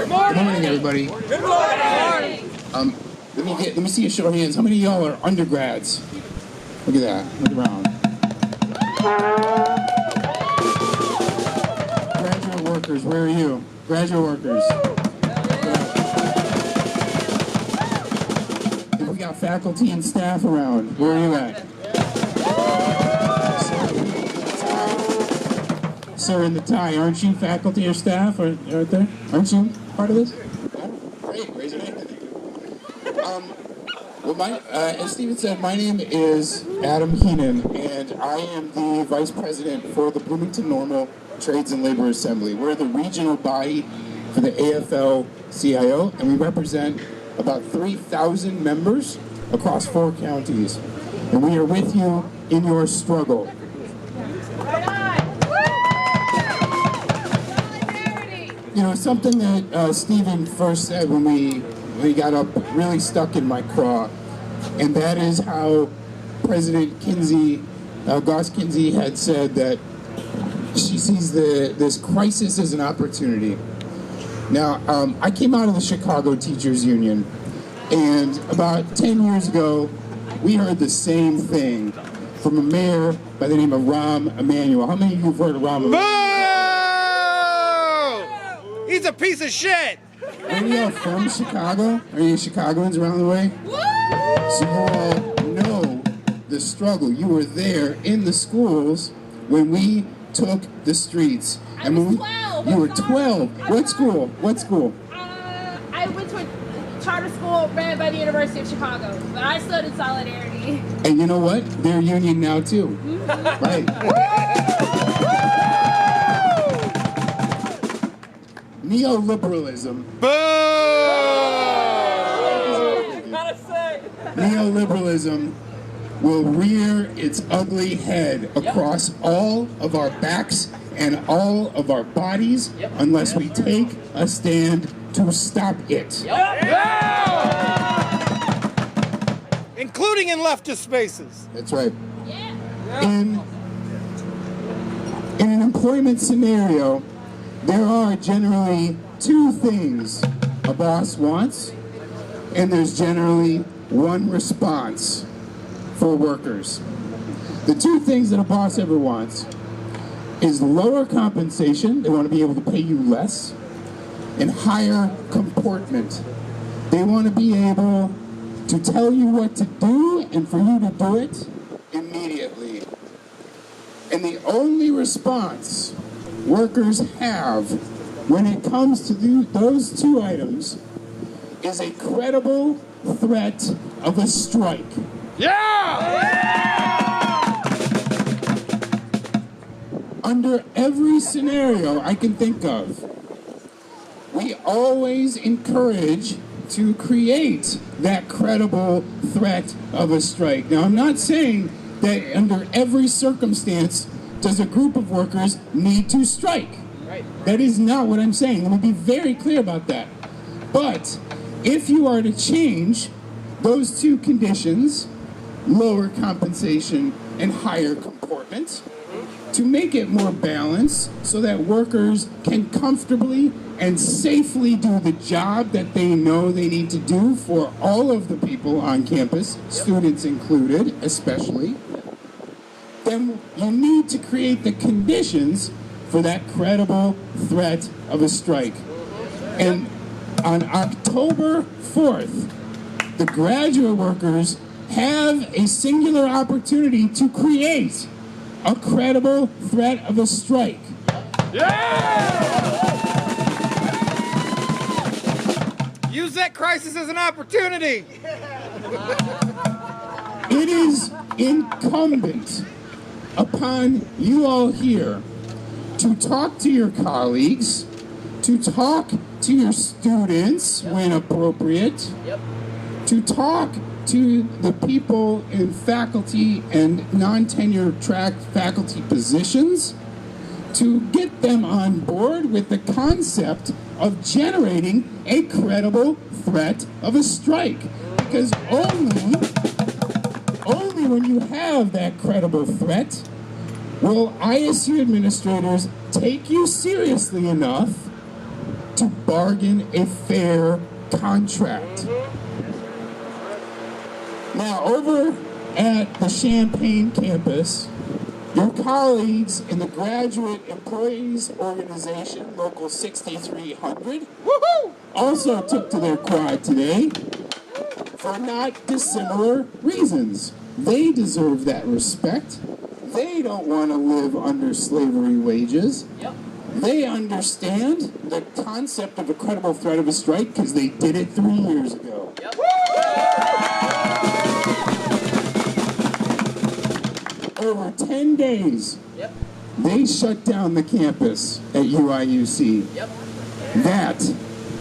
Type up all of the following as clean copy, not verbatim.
Good morning, everybody. Good morning. Let me see a show of hands. How many of y'all are undergrads? Look at that. Look around. Graduate workers, where are you? Graduate workers. If we got faculty and staff around, where are you at? Sir in the tie, aren't you faculty or staff? Aren't there? Aren't you part of this? Yeah? Great, raise your hand. Well, as Stephen said, my name is Adam Heenan, and I am the Vice President for the Bloomington Normal Trades and Labor Assembly. We're the regional body for the AFL-CIO, and we represent about 3,000 members across 4 counties. And we are with you in your struggle. You know, something that Stephen first said when we got up really stuck in my craw, and that is how President Kinsey, Goss Kinsey, had said that she sees this crisis as an opportunity. Now, I came out of the Chicago Teachers Union, and about 10 years ago, we heard the same thing from a mayor by the name of Rahm Emanuel. How many of you have heard of Rahm Emanuel? He's a piece of shit! Are you all from Chicago? Are you Chicagoans around the way? So you all know the struggle. You were there in the schools when we took the streets. I was 12. You were 12. What school? What school? I went to a charter school ran by the University of Chicago, but I stood in solidarity. And you know what? They're union now too. Right. Neoliberalism. Neoliberalism will rear its ugly head across all of our backs and all of our bodies unless we take a stand to stop it. Including in leftist spaces. That's right. In an employment scenario, there are generally 2 things a boss wants, and there's generally 1 response for workers. The 2 things that a boss ever wants is lower compensation. They want to be able to pay you less, and higher comportment. They want to be able to tell you what to do and for you to do it immediately. And the only response workers have when it comes to those 2 items is a credible threat of a strike. Under every scenario I can think of, we always encourage to create that credible threat of a strike. Now, I'm not saying that under every circumstance does a group of workers need to strike. That is not what I'm saying. Let me be very clear about that. But if you are to change those 2 conditions, lower compensation and higher comportment, to make it more balanced so that workers can comfortably and safely do the job that they know they need to do for all of the people on campus, students included especially, then you need to create the conditions for that credible threat of a strike. And on October 4th, the graduate workers have a singular opportunity to create a credible threat of a strike. Use that crisis as an opportunity. It is incumbent upon you all here to talk to your colleagues, to talk to your students when appropriate, to talk to the people in faculty and non-tenure track faculty positions, to get them on board with the concept of generating a credible threat of a strike. Because only when you have that credible threat will ISU administrators take you seriously enough to bargain a fair contract. Now, over at the Champaign campus, your colleagues in the Graduate Employees Organization, Local 6300, also took to their quad today for not dissimilar reasons. They deserve that respect. They don't want to live under slavery wages. They understand the concept of a credible threat of a strike because they did it 3 years ago. Over 10 days, they shut down the campus at UIUC. That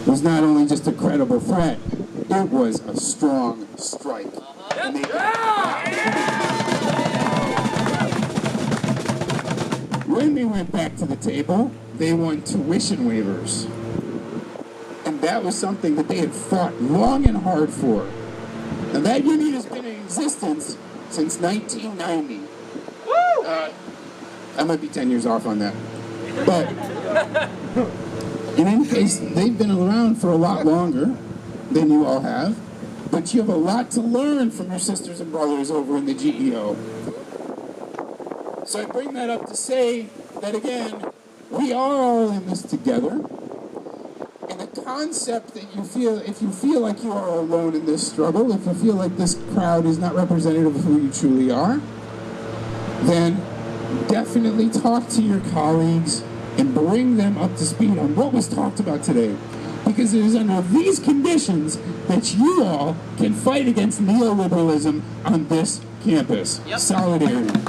was not only just a credible threat, it was a strong strike. And they When they went back to the table, they won tuition waivers. And that was something that they had fought long and hard for. Now that union has been in existence since 1990. I might be 10 years off on that. But in any case, they've been around for a lot longer than you all have. But you have a lot to learn from your sisters and brothers over in the GEO. So I bring that up to say that, again, we are all in this together. And the concept that you feel, if you feel like you are alone in this struggle, if you feel like this crowd is not representative of who you truly are, then definitely talk to your colleagues and bring them up to speed on what was talked about today. Because it is under these conditions that you all can fight against neoliberalism on this campus. Solidarity.